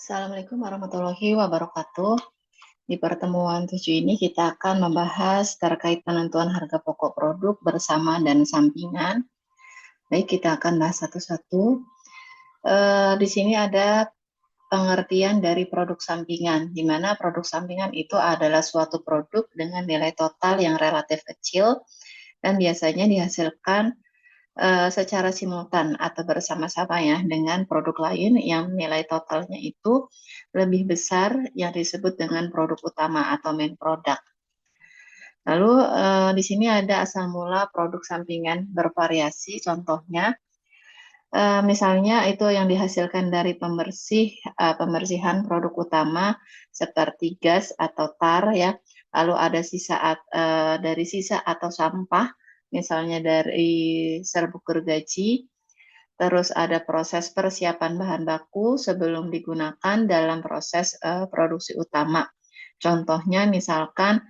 Assalamualaikum warahmatullahi wabarakatuh. Di pertemuan 7 ini kita akan membahas terkait penentuan harga pokok produk bersama dan sampingan. Baik, kita akan bahas satu-satu. Di sini ada pengertian dari produk sampingan, di mana produk sampingan itu adalah suatu produk dengan nilai total yang relatif kecil dan biasanya dihasilkan secara simultan atau bersama-sama ya dengan produk lain yang nilai totalnya itu lebih besar yang disebut dengan produk utama atau main product. Lalu di sini ada asal mula produk sampingan bervariasi, contohnya misalnya itu yang dihasilkan dari pembersihan produk utama seperti gas atau tar ya. Lalu ada dari sisa atau sampah, misalnya dari serbuk gergaji. Terus ada proses persiapan bahan baku sebelum digunakan dalam proses produksi utama. Contohnya misalkan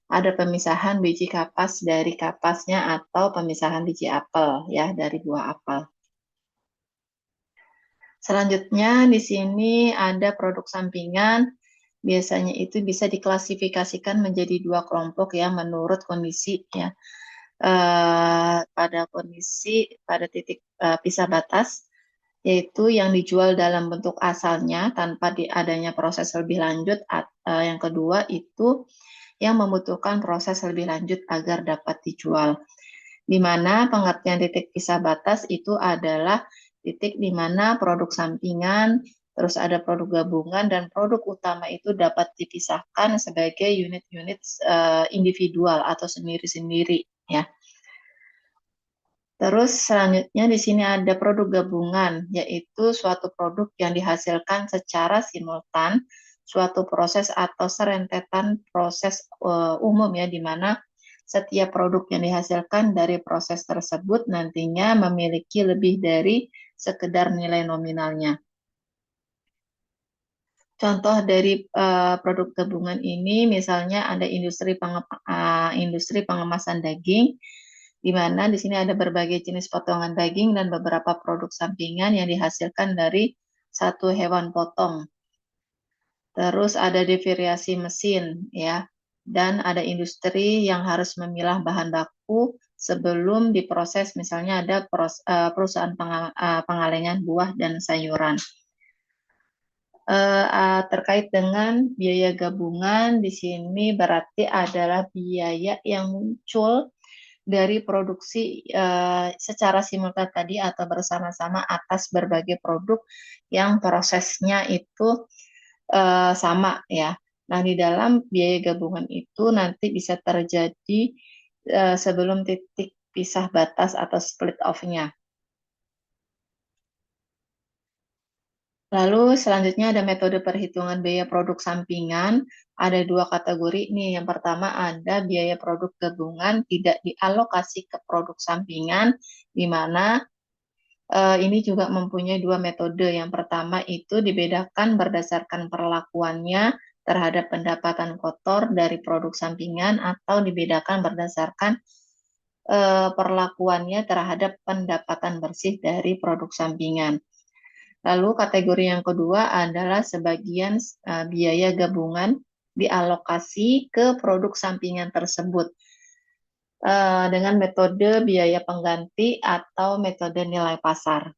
ada pemisahan biji kapas dari kapasnya atau pemisahan biji apel ya dari buah apel. Selanjutnya di sini ada produk sampingan. Biasanya itu bisa diklasifikasikan menjadi dua kelompok ya menurut kondisi ya. Pada titik pisah batas, yaitu yang dijual dalam bentuk asalnya tanpa adanya proses lebih lanjut. Yang kedua itu yang membutuhkan proses lebih lanjut agar dapat dijual. Di mana pengertian titik pisah batas itu adalah titik di mana produk sampingan, terus ada produk gabungan, dan produk utama itu dapat dipisahkan sebagai unit-unit individual atau sendiri-sendiri ya. Terus selanjutnya di sini ada produk gabungan, yaitu suatu produk yang dihasilkan secara simultan, suatu proses atau serentetan proses umum ya, di mana setiap produk yang dihasilkan dari proses tersebut nantinya memiliki lebih dari sekedar nilai nominalnya. Contoh dari produk gabungan ini misalnya ada industri pengemasan daging, di mana di sini ada berbagai jenis potongan daging dan beberapa produk sampingan yang dihasilkan dari satu hewan potong. Terus ada devariasi mesin ya, dan ada industri yang harus memilah bahan baku sebelum diproses, misalnya ada perusahaan pengalengan buah dan sayuran. Terkait dengan biaya gabungan di sini berarti adalah biaya yang muncul dari produksi secara simultan tadi atau bersama-sama atas berbagai produk yang prosesnya itu sama ya. Nah, di dalam biaya gabungan itu nanti bisa terjadi sebelum titik pisah batas atau split off-nya. Lalu selanjutnya ada metode perhitungan biaya produk sampingan. Ada dua kategori nih. Yang pertama ada biaya produk gabungan tidak dialokasi ke produk sampingan, di mana ini juga mempunyai dua metode. Yang pertama itu dibedakan berdasarkan perlakuannya terhadap pendapatan kotor dari produk sampingan atau dibedakan berdasarkan perlakuannya terhadap pendapatan bersih dari produk sampingan. Lalu kategori yang kedua adalah sebagian biaya gabungan dialokasi ke produk sampingan tersebut dengan metode biaya pengganti atau metode nilai pasar.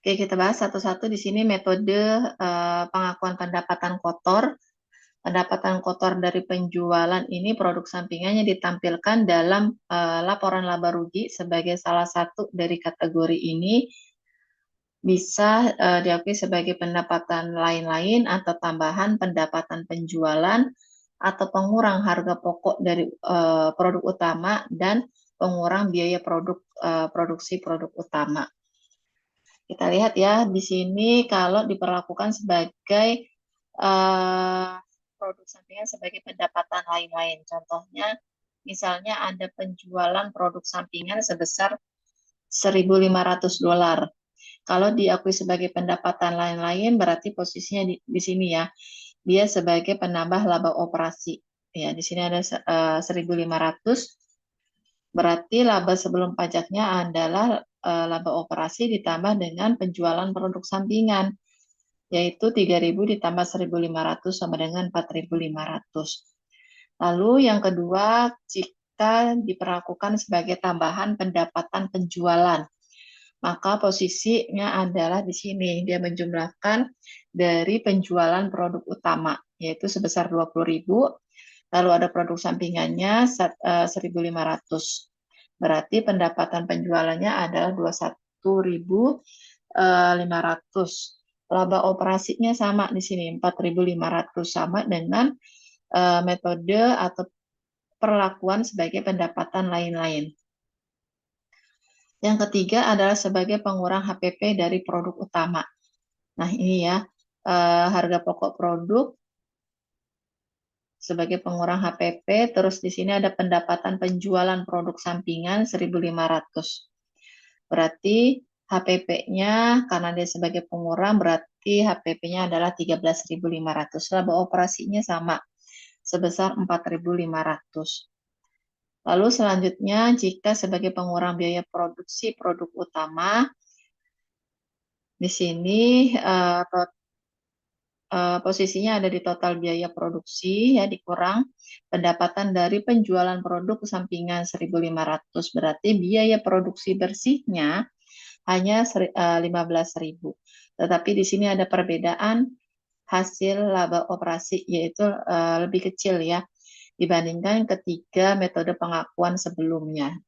Oke, kita bahas satu-satu di sini metode pengakuan pendapatan kotor. Pendapatan kotor dari penjualan ini produk sampingannya ditampilkan dalam laporan laba rugi sebagai salah satu dari kategori ini. Bisa diakui sebagai pendapatan lain-lain atau tambahan pendapatan penjualan atau pengurang harga pokok dari produk utama dan pengurang biaya produksi produk utama. Kita lihat ya di sini kalau diperlakukan sebagai produk sampingan sebagai pendapatan lain-lain. Contohnya misalnya ada penjualan produk sampingan sebesar $1.500. Kalau diakui sebagai pendapatan lain-lain, berarti posisinya di sini ya. Dia sebagai penambah laba operasi. Ya, di sini ada 1.500. Berarti laba sebelum pajaknya adalah laba operasi ditambah dengan penjualan produk sampingan. yaitu 3.000 ditambah 1.500 sama dengan 4.500. Lalu yang kedua, jika diperlakukan sebagai tambahan pendapatan penjualan, maka posisinya adalah di sini. Dia menjumlahkan dari penjualan produk utama, yaitu sebesar 20.000, lalu ada produk sampingannya 1.500. Berarti pendapatan penjualannya adalah 21.500. Laba operasinya sama di sini, 4.500, sama dengan metode atau perlakuan sebagai pendapatan lain-lain. Yang ketiga adalah sebagai pengurang HPP dari produk utama. Nah ini ya, harga pokok produk sebagai pengurang HPP, terus di sini ada pendapatan penjualan produk sampingan 1.500. Berarti HPP-nya, karena dia sebagai pengurang, berarti HPP-nya adalah 13.500. Laba operasinya sama, sebesar 4.500. Lalu selanjutnya, jika sebagai pengurang biaya produksi produk utama, di sini posisinya ada di total biaya produksi, ya dikurang pendapatan dari penjualan produk sampingan 1.500. Berarti biaya produksi bersihnya hanya 15.000. Tetapi di sini ada perbedaan hasil laba operasi, yaitu lebih kecil ya dibandingkan ketiga metode pengakuan sebelumnya.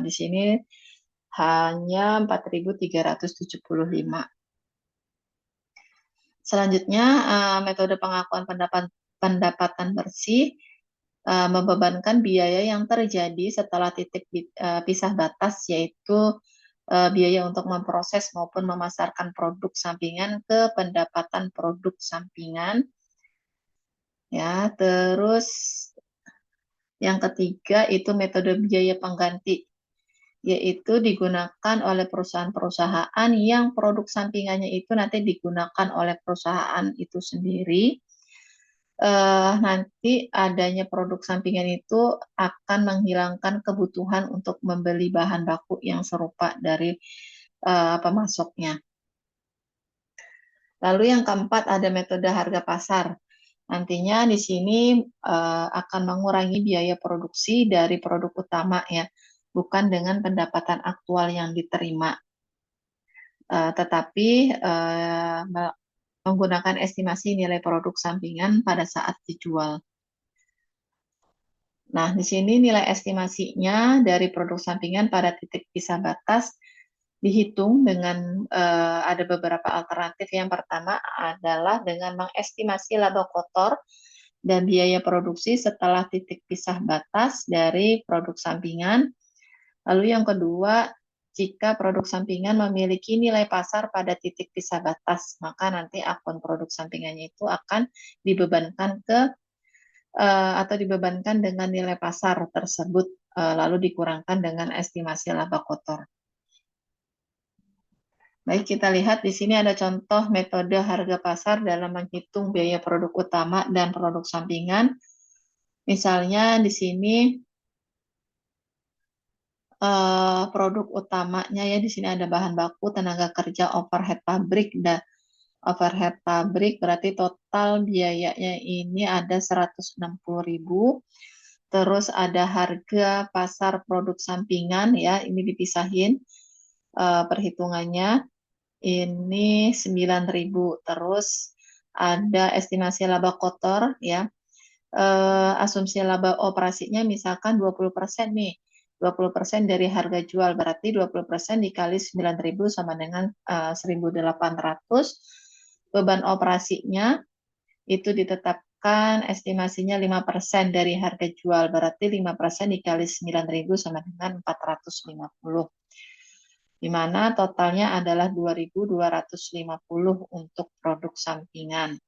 Di sini hanya 4.375. Selanjutnya, metode pengakuan pendapatan bersih membebankan biaya yang terjadi setelah titik pisah batas, yaitu biaya untuk memproses maupun memasarkan produk sampingan ke pendapatan produk sampingan. Ya, terus yang ketiga itu metode biaya pengganti, yaitu digunakan oleh perusahaan-perusahaan yang produk sampingannya itu nanti digunakan oleh perusahaan itu sendiri. Nanti adanya produk sampingan itu akan menghilangkan kebutuhan untuk membeli bahan baku yang serupa dari pemasoknya. Lalu yang keempat ada metode harga pasar. Nantinya di sini akan mengurangi biaya produksi dari produk utama ya, bukan dengan pendapatan aktual yang diterima, tetapi menggunakan estimasi nilai produk sampingan pada saat dijual. Nah, di sini nilai estimasinya dari produk sampingan pada titik pisah batas dihitung dengan ada beberapa alternatif. Yang pertama adalah dengan mengestimasi laba kotor dan biaya produksi setelah titik pisah batas dari produk sampingan. Lalu yang kedua, jika produk sampingan memiliki nilai pasar pada titik pisah batas, maka nanti akun produk sampingannya itu akan dibebankan atau dibebankan dengan nilai pasar tersebut, lalu dikurangkan dengan estimasi laba kotor. Baik, kita lihat di sini ada contoh metode harga pasar dalam menghitung biaya produk utama dan produk sampingan. Misalnya di sini produk utamanya ya, di sini ada bahan baku, tenaga kerja, overhead pabrik, dan overhead pabrik berarti total biayanya ini ada 160.000. Terus ada harga pasar produk sampingan ya, ini dipisahin perhitungannya ini 9.000. Terus ada estimasi laba kotor ya. Asumsi laba operasinya misalkan 20% nih. 20% dari harga jual, berarti 20% dikali 9.000 sama dengan 1.800. Beban operasinya itu ditetapkan estimasinya 5% dari harga jual, berarti 5% dikali 9.000 sama dengan 450. Di mana totalnya adalah 2.250 untuk produk sampingan.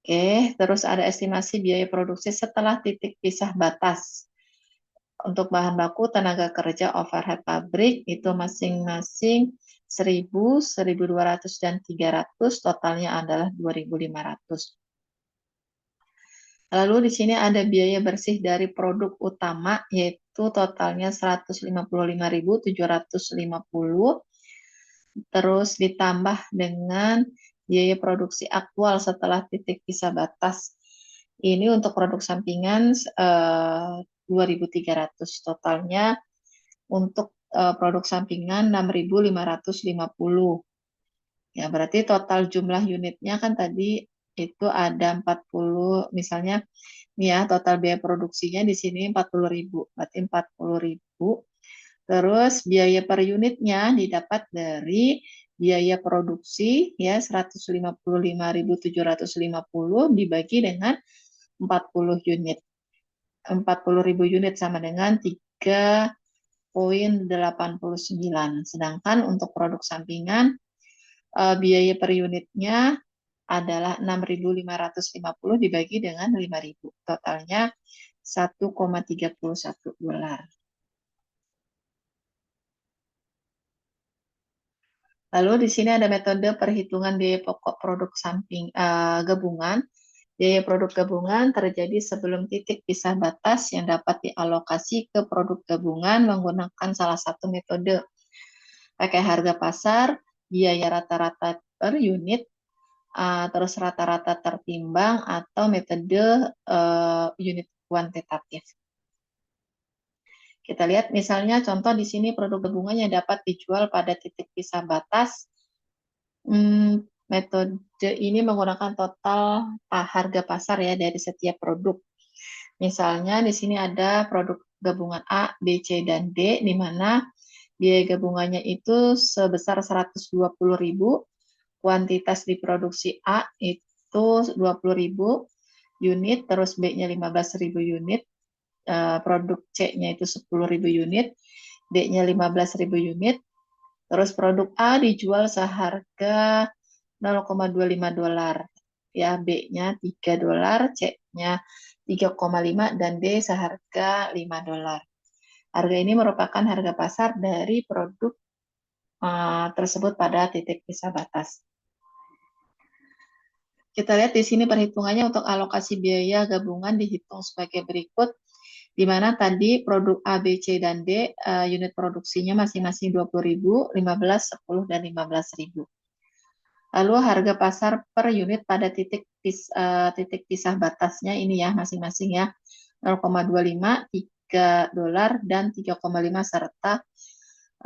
Oke, terus ada estimasi biaya produksi setelah titik pisah batas. Untuk bahan baku, tenaga kerja, overhead pabrik itu masing-masing 1.000, 1.200, dan 300, totalnya adalah 2.500. Lalu di sini ada biaya bersih dari produk utama, yaitu totalnya 155.750, terus ditambah dengan biaya produksi aktual setelah titik pisah batas. Ini untuk produk sampingan 2.300, totalnya untuk produk sampingan 6.550. Ya, berarti total jumlah unitnya kan tadi itu ada 40, misalnya ya total biaya produksinya di sini 40.000, berarti 40.000. Terus biaya per unitnya didapat dari biaya produksi ya 155.750 dibagi dengan 40 unit. 40.000 unit sama dengan 3,89. Sedangkan untuk produk sampingan biaya per unitnya adalah 6.550 dibagi dengan 5.000. Totalnya 1,31 dolar. Lalu di sini ada metode perhitungan biaya pokok produk gabungan. Biaya produk gabungan terjadi sebelum titik pisah batas yang dapat dialokasi ke produk gabungan menggunakan salah satu metode. Pakai harga pasar, biaya rata-rata per unit, terus rata-rata tertimbang, atau metode unit kuantitatif. Kita lihat misalnya contoh di sini produk gabungan yang dapat dijual pada titik pisah batas. Metode ini menggunakan total harga pasar ya dari setiap produk. Misalnya di sini ada produk gabungan A, B, C, dan D, di mana biaya gabungannya itu sebesar 120.000, kuantitas diproduksi A itu 20.000 unit, terus B-nya 15.000 unit, produk C-nya itu 10.000 unit, D-nya 15.000 unit, terus produk A dijual seharga 0,25 dolar, ya B-nya 3 dolar, C-nya 3,5, dan D seharga 5 dolar. Harga ini merupakan harga pasar dari produk tersebut pada titik pisah batas. Kita lihat di sini perhitungannya untuk alokasi biaya gabungan dihitung sebagai berikut, di mana tadi produk A, B, C, dan D unit produksinya masing-masing 20.000, 15, 10, dan 15.000. Lalu harga pasar per unit pada titik pisah batasnya ini ya masing-masing ya 0,25, 3 dolar, dan 3,5 serta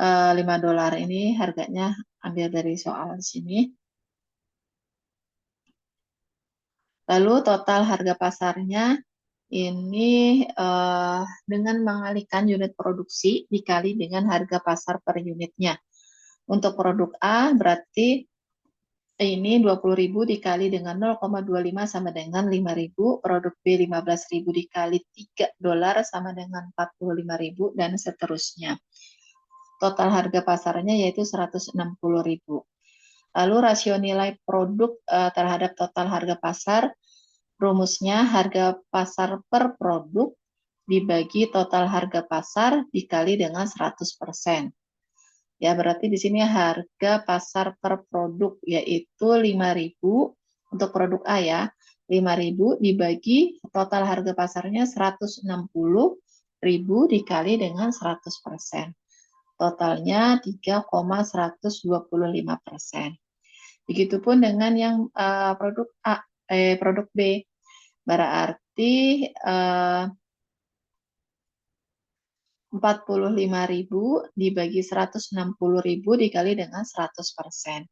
5 dolar. Ini harganya ambil dari soal di sini. Lalu total harga pasarnya ini dengan mengalihkan unit produksi dikali dengan harga pasar per unitnya. Untuk produk A berarti ini 20.000 dikali dengan 0,25 sama dengan 5.000, produk B 15.000 dikali 3 dolar sama dengan 45.000, dan seterusnya. Total harga pasarnya yaitu 160.000. Lalu rasio nilai produk terhadap total harga pasar, rumusnya harga pasar per produk dibagi total harga pasar dikali dengan 100%. Ya, berarti di sini harga pasar per produk yaitu 5.000 untuk produk A ya. 5.000 dibagi total harga pasarnya 160.000 dikali dengan 100%. Totalnya 3,125%. Begitupun dengan yang produk produk B. Berarti 45.000 dibagi 160.000 dikali dengan 100%.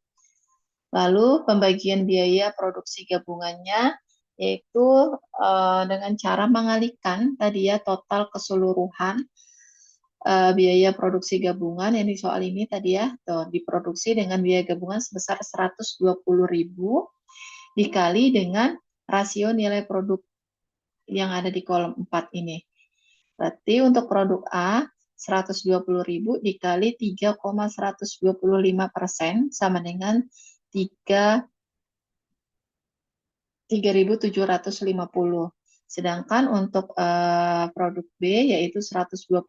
Lalu pembagian biaya produksi gabungannya yaitu dengan cara mengalihkan tadi ya total keseluruhan biaya produksi gabungan yang di soal ini tadi ya diproduksi dengan biaya gabungan sebesar 120.000 dikali dengan rasio nilai produk yang ada di kolom 4 ini. Berarti untuk produk A 120.000 dikali 3,125% sama dengan 3.750. Sedangkan untuk produk B yaitu 120.000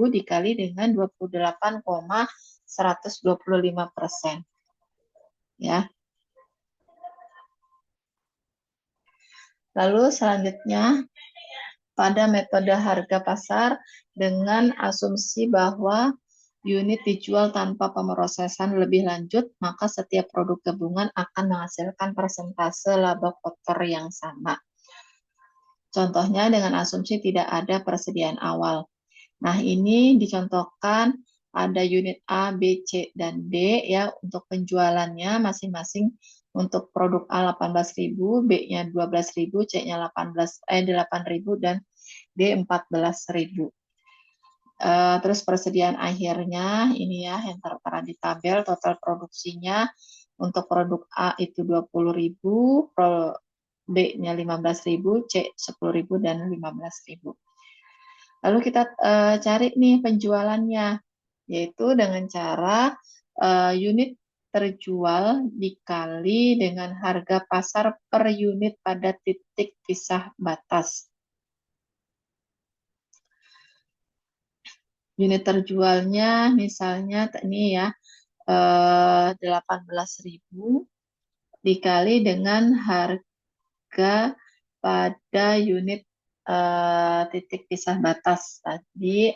dikali dengan 28,125%. Ya. Lalu selanjutnya pada metode harga pasar dengan asumsi bahwa unit dijual tanpa pemrosesan lebih lanjut, maka setiap produk gabungan akan menghasilkan persentase laba kotor yang sama. Contohnya dengan asumsi tidak ada persediaan awal. Nah, ini dicontohkan ada unit A, B, C, dan D ya untuk penjualannya masing-masing. Untuk produk A 18.000, B-nya 12.000, C-nya 8.000 dan D 14.000. Terus persediaan akhirnya ini ya yang tertera di tabel, total produksinya untuk produk A itu 20.000, B-nya 15.000, C 10.000 dan 15.000. Lalu kita cari nih penjualannya, yaitu dengan cara unit terjual dikali dengan harga pasar per unit pada titik pisah batas. Unit terjualnya misalnya ini ya 18.000 dikali dengan harga pada unit titik pisah batas tadi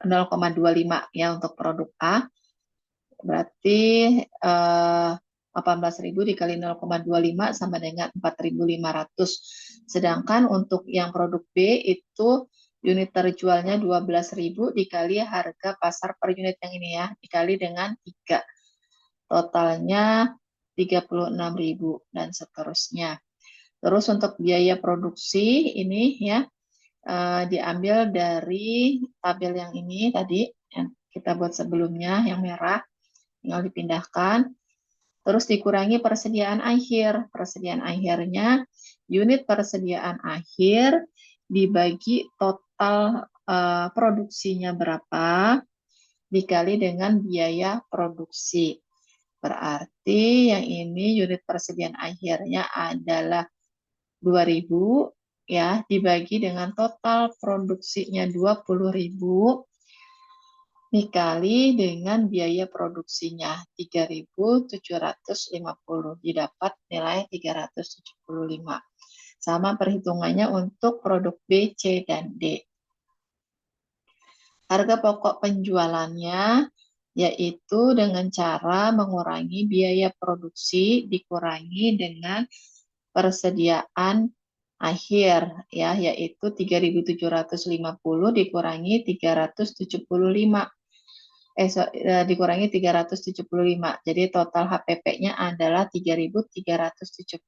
0,25 ya untuk produk A. Berarti 18.000 dikali 0,25 sama dengan 4.500. Sedangkan untuk yang produk B itu unit terjualnya 12.000 dikali harga pasar per unit yang ini ya, dikali dengan 3. Totalnya 36.000 dan seterusnya. Terus untuk biaya produksi ini ya diambil dari tabel yang ini tadi yang kita buat sebelumnya yang merah, tinggal dipindahkan. Terus dikurangi persediaan akhir. Persediaan akhirnya unit persediaan akhir dibagi total produksinya berapa dikali dengan biaya produksi. Berarti yang ini unit persediaan akhirnya adalah 2.000 ya dibagi dengan total produksinya 20.000 dikali dengan biaya produksinya 3.750 didapat nilai 375. Sama perhitungannya untuk produk B, C, dan D. Harga pokok penjualannya yaitu dengan cara mengurangi biaya produksi dikurangi dengan persediaan akhir ya yaitu 3.750 dikurangi 375 dikurangi 375. Jadi total HPP-nya adalah 3.375.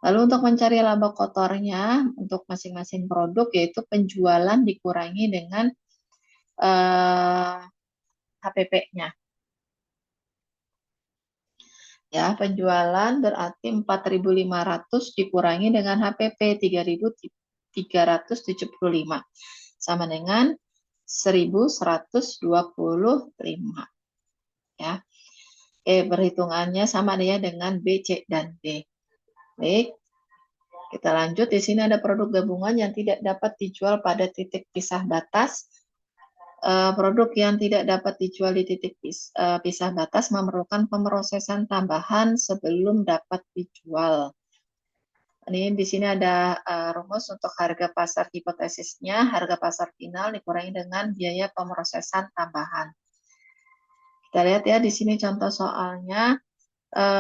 Lalu untuk mencari laba kotornya untuk masing-masing produk yaitu penjualan dikurangi dengan HPP-nya. Ya, penjualan berarti 4.500 dikurangi dengan HPP 3.375 sama dengan 1.125 ya. Perhitungannya sama dia dengan B, C, dan D. Baik, kita lanjut. Di sini ada produk gabungan yang tidak dapat dijual pada titik pisah batas. Produk yang tidak dapat dijual di titik pisah batas memerlukan pemrosesan tambahan sebelum dapat dijual. Ini di sini ada rumus untuk harga pasar hipotesisnya, harga pasar final dikurangi dengan biaya pemrosesan tambahan. Kita lihat ya di sini contoh soalnya,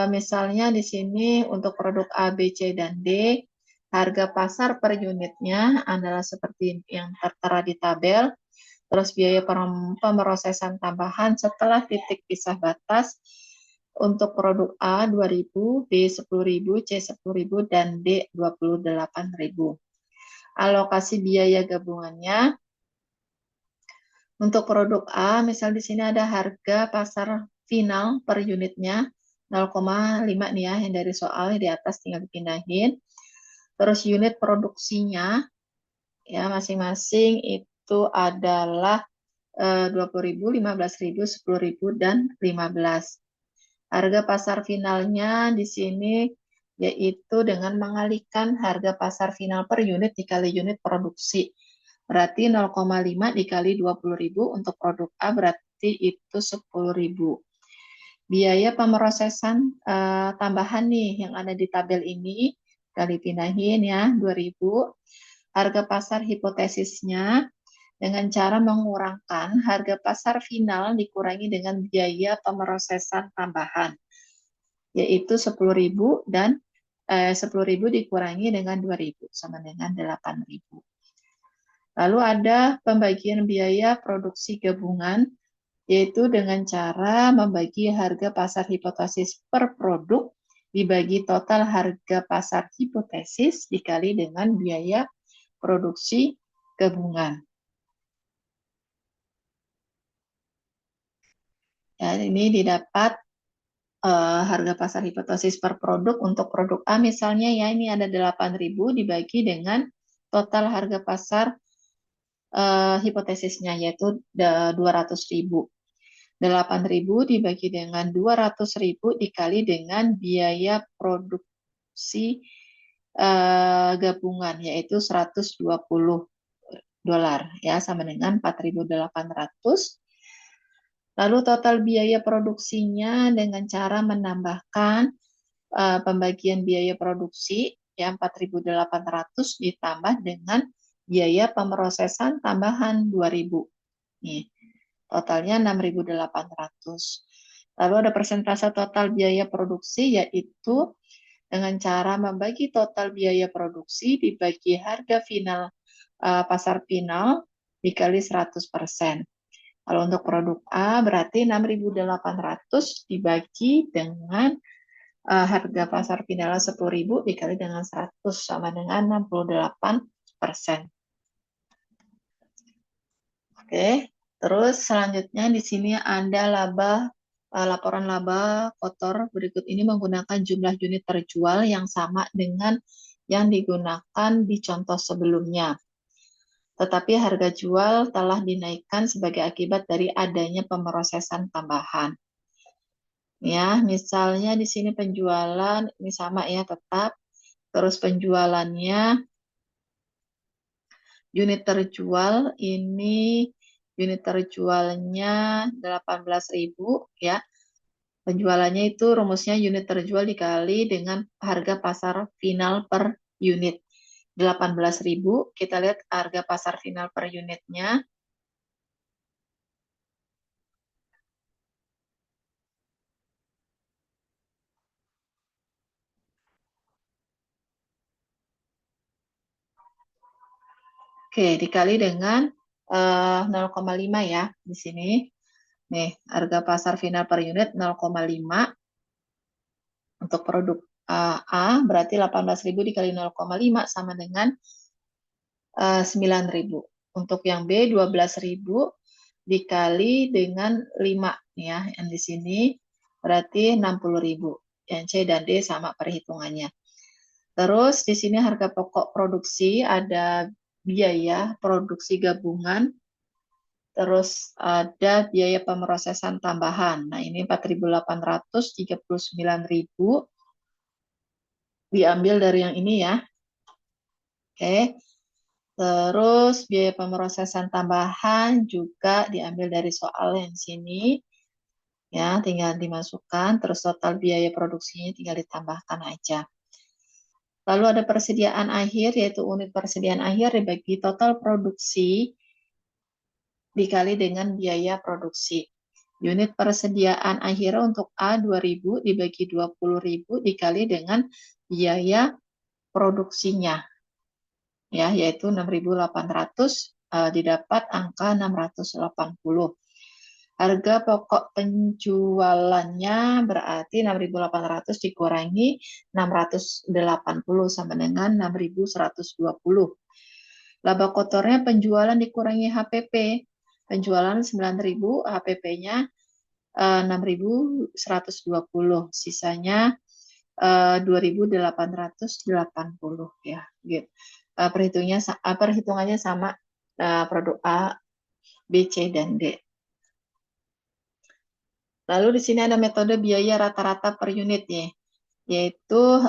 misalnya di sini untuk produk A, B, C, dan D, harga pasar per unitnya adalah seperti yang tertera di tabel. Terus biaya pemrosesan tambahan setelah titik pisah batas untuk produk A 2.000, B 10.000, C 10.000, dan D 28.000. Alokasi biaya gabungannya untuk produk A, misal di sini ada harga pasar final per unitnya 0,5 nih ya, yang dari soalnya di atas tinggal dipindahin. Terus unit produksinya ya masing-masing itu adalah 20.000, 15.000, 10.000, dan 15. Harga pasar finalnya di sini yaitu dengan mengalihkan harga pasar final per unit dikali unit produksi. Berarti 0,5 dikali 20.000 untuk produk A berarti itu 10.000. Biaya pemrosesan tambahan nih yang ada di tabel ini, kali pindahin ya 2.000. harga pasar hipotesisnya dengan cara mengurangkan harga pasar final dikurangi dengan biaya pemrosesan tambahan, yaitu 10.000 dan 10.000 dikurangi dengan 2.000 sama dengan 8.000. Lalu ada pembagian biaya produksi gabungan, yaitu dengan cara membagi harga pasar hipotesis per produk dibagi total harga pasar hipotesis dikali dengan biaya produksi gabungan. Ya, ini didapat harga pasar hipotesis per produk untuk produk A misalnya ya, ini ada 8.000 dibagi dengan total harga pasar hipotesisnya yaitu 200.000. 8.000 dibagi dengan 200.000 dikali dengan biaya produksi gabungan yaitu $120 ya, sama dengan 4.800. Lalu total biaya produksinya dengan cara menambahkan pembagian biaya produksi yang 4.800 ditambah dengan biaya pemrosesan tambahan 2.000. Nih, totalnya 6.800. Lalu ada persentase total biaya produksi, yaitu dengan cara membagi total biaya produksi dibagi harga final pasar final dikali 100%. Kalau untuk produk A berarti 6.800 dibagi dengan harga pasar final 10.000 dikali dengan 100 sama dengan 68%. Oke. Terus selanjutnya di sini ada laporan laba kotor berikut ini menggunakan jumlah unit terjual yang sama dengan yang digunakan di contoh sebelumnya. Tetapi harga jual telah dinaikkan sebagai akibat dari adanya pemrosesan tambahan. Ya, misalnya di sini penjualan ini sama ya tetap. Terus penjualannya unit terjual ini unit terjualnya 18.000 ya. Penjualannya itu rumusnya unit terjual dikali dengan harga pasar final per unit. 18.000, kita lihat harga pasar final per unitnya. Oke, dikali dengan 0,5 ya di sini. Nih, harga pasar final per unit 0,5 untuk produk A berarti 18.000 dikali 0,5 sama dengan 9.000. Untuk yang B 12.000 dikali dengan 5 ya, yang di sini berarti 60.000. Yang C dan D sama perhitungannya. Terus di sini harga pokok produksi ada biaya produksi gabungan, terus ada biaya pemrosesan tambahan. Nah, ini 4.800, 39.000 diambil dari yang ini ya. Oke. Terus biaya pemrosesan tambahan juga diambil dari soal yang sini. Ya, tinggal dimasukkan, terus total biaya produksinya tinggal ditambahkan aja. Lalu ada persediaan akhir, yaitu unit persediaan akhir dibagi total produksi dikali dengan biaya produksi. Unit persediaan akhir untuk A 2.000 dibagi 20.000 dikali dengan biaya produksinya. Ya, yaitu 6.800 didapat angka 680. Harga pokok penjualannya berarti 6.800 dikurangi 680 sama dengan 6.120. Laba kotornya penjualan dikurangi HPP. Penjualan 9.000, HPP-nya 6.120. Sisanya 2.880 ya. Gitu. Perhitungannya sama produk A, B, C, dan D. Lalu di sini ada metode biaya rata-rata per unit ya, yaitu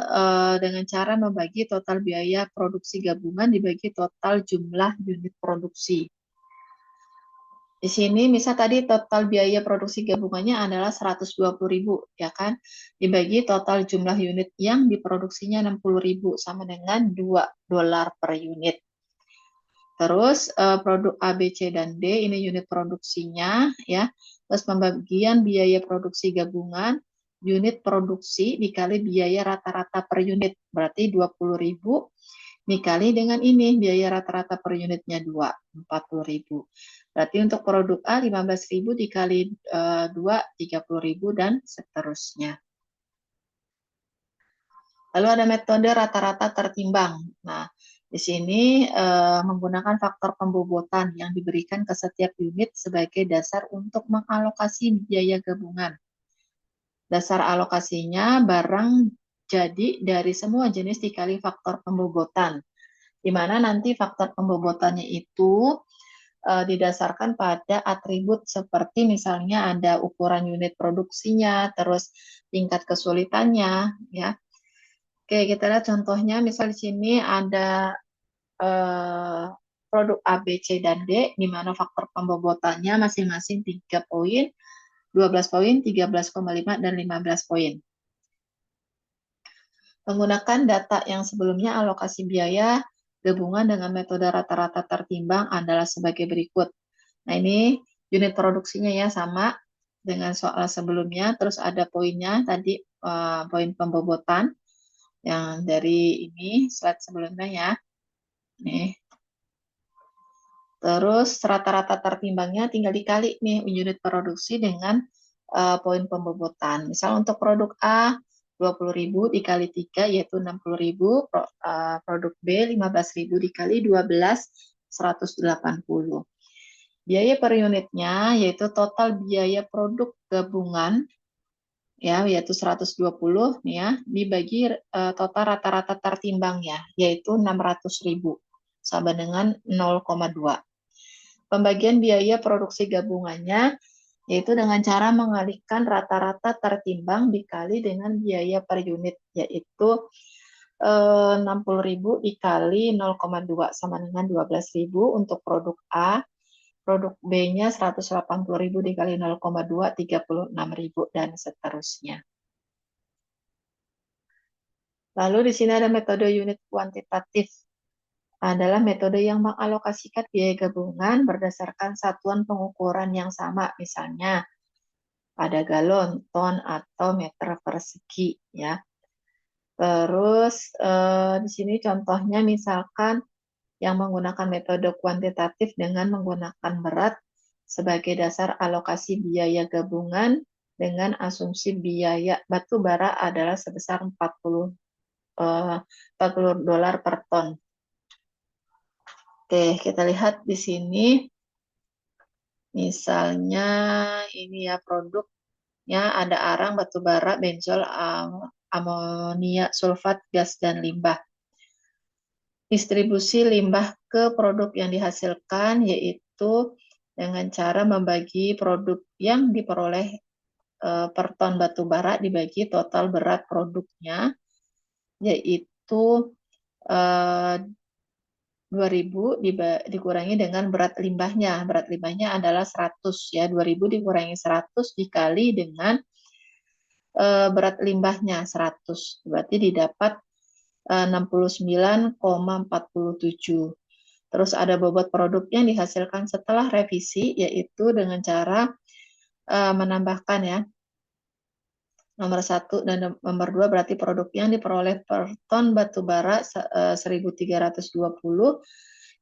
dengan cara membagi total biaya produksi gabungan dibagi total jumlah unit produksi. Di sini misal tadi total biaya produksi gabungannya adalah 120.000 ya kan, dibagi total jumlah unit yang diproduksinya 60.000 sama dengan $2 per unit. Terus produk A, B, C, dan D ini unit produksinya ya. Terus pembagian biaya produksi gabungan, unit produksi dikali biaya rata-rata per unit, berarti 20.000 dikali dengan ini biaya rata-rata per unitnya 2, 40.000. Berarti untuk produk A 15.000 dikali 2, 30.000 dan seterusnya. Lalu ada metode rata-rata tertimbang. Nah, di sini menggunakan faktor pembobotan yang diberikan ke setiap unit sebagai dasar untuk mengalokasi biaya gabungan. Dasar alokasinya barang jadi dari semua jenis dikali faktor pembobotan, di mana nanti faktor pembobotannya itu didasarkan pada atribut seperti misalnya ada ukuran unit produksinya, terus tingkat kesulitannya, ya. Oke, kita lihat contohnya, misal di sini ada produk A, B, C, dan D, di mana faktor pembobotannya masing-masing 3 poin, 12 poin, 13,5, dan 15 poin. Menggunakan data yang sebelumnya, alokasi biaya gabungan dengan metode rata-rata tertimbang adalah sebagai berikut. Nah, ini unit produksinya ya sama dengan soal sebelumnya, terus ada poinnya tadi, poin pembobotan yang dari ini slide sebelumnya ya. Nih. Terus rata-rata tertimbangnya tinggal dikali nih unit produksi dengan poin pembobotan. Misal untuk produk A 20.000 dikali 3 yaitu 60.000, produk B 15.000 dikali 12 180. Biaya per unitnya yaitu total biaya produk gabungan ya yaitu 120 nih ya dibagi total rata-rata tertimbangnya yaitu 600.000 sama dengan 0,2. Pembagian biaya produksi gabungannya yaitu dengan cara mengalihkan rata-rata tertimbang dikali dengan biaya per unit, yaitu 60.000 dikali 0,2 sama dengan 12.000 untuk produk A, produk B-nya 180.000 dikali 0,2, 36.000 dan seterusnya. Lalu di sini ada metode unit kuantitatif, adalah metode yang mengalokasikan biaya gabungan berdasarkan satuan pengukuran yang sama, misalnya pada galon, ton, atau meter persegi ya. Terus di sini contohnya misalkan yang menggunakan metode kuantitatif dengan menggunakan berat sebagai dasar alokasi biaya gabungan dengan asumsi biaya batu bara adalah sebesar 40 $40 per ton. Oke, kita lihat di sini. Misalnya ini ya produknya ada arang, batu bara, benzol, amonia, sulfat, gas, dan limbah. Distribusi limbah ke produk yang dihasilkan yaitu dengan cara membagi produk yang diperoleh per ton batu bara dibagi total berat produknya yaitu 2000 dikurangi dengan berat limbahnya. Berat limbahnya adalah 100 ya. 2000 dikurangi 100 dikali dengan berat limbahnya 100. Berarti didapat 69,47. Terus ada bobot produk yang dihasilkan setelah revisi yaitu dengan cara menambahkan ya. Nomor 1 dan nomor 2 berarti produk yang diperoleh per ton batu bara 1.320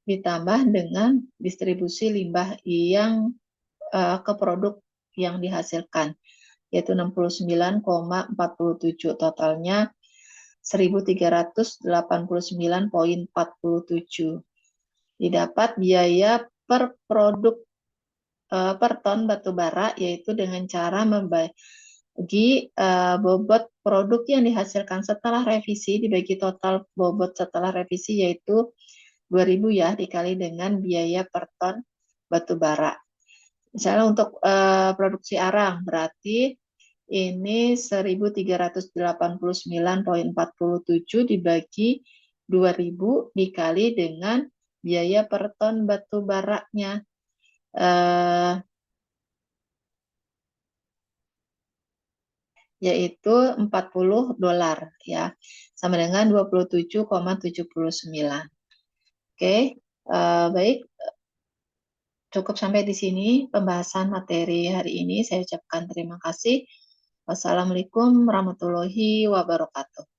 ditambah dengan distribusi limbah yang ke produk yang dihasilkan yaitu 69,47, totalnya 1.389,47. Didapat biaya per produk per ton batu bara yaitu dengan cara membagi bobot produk yang dihasilkan setelah revisi dibagi total bobot setelah revisi yaitu 2000 ya dikali dengan biaya per ton batu bara. Misalnya untuk produksi arang berarti ini 1.389,47 dibagi 2000 dikali dengan biaya per ton batu baranya. Yaitu $40 ya, sama dengan 27,79. Oke. Baik, cukup sampai di sini pembahasan materi hari ini. Saya ucapkan terima kasih. Wassalamualaikum warahmatullahi wabarakatuh.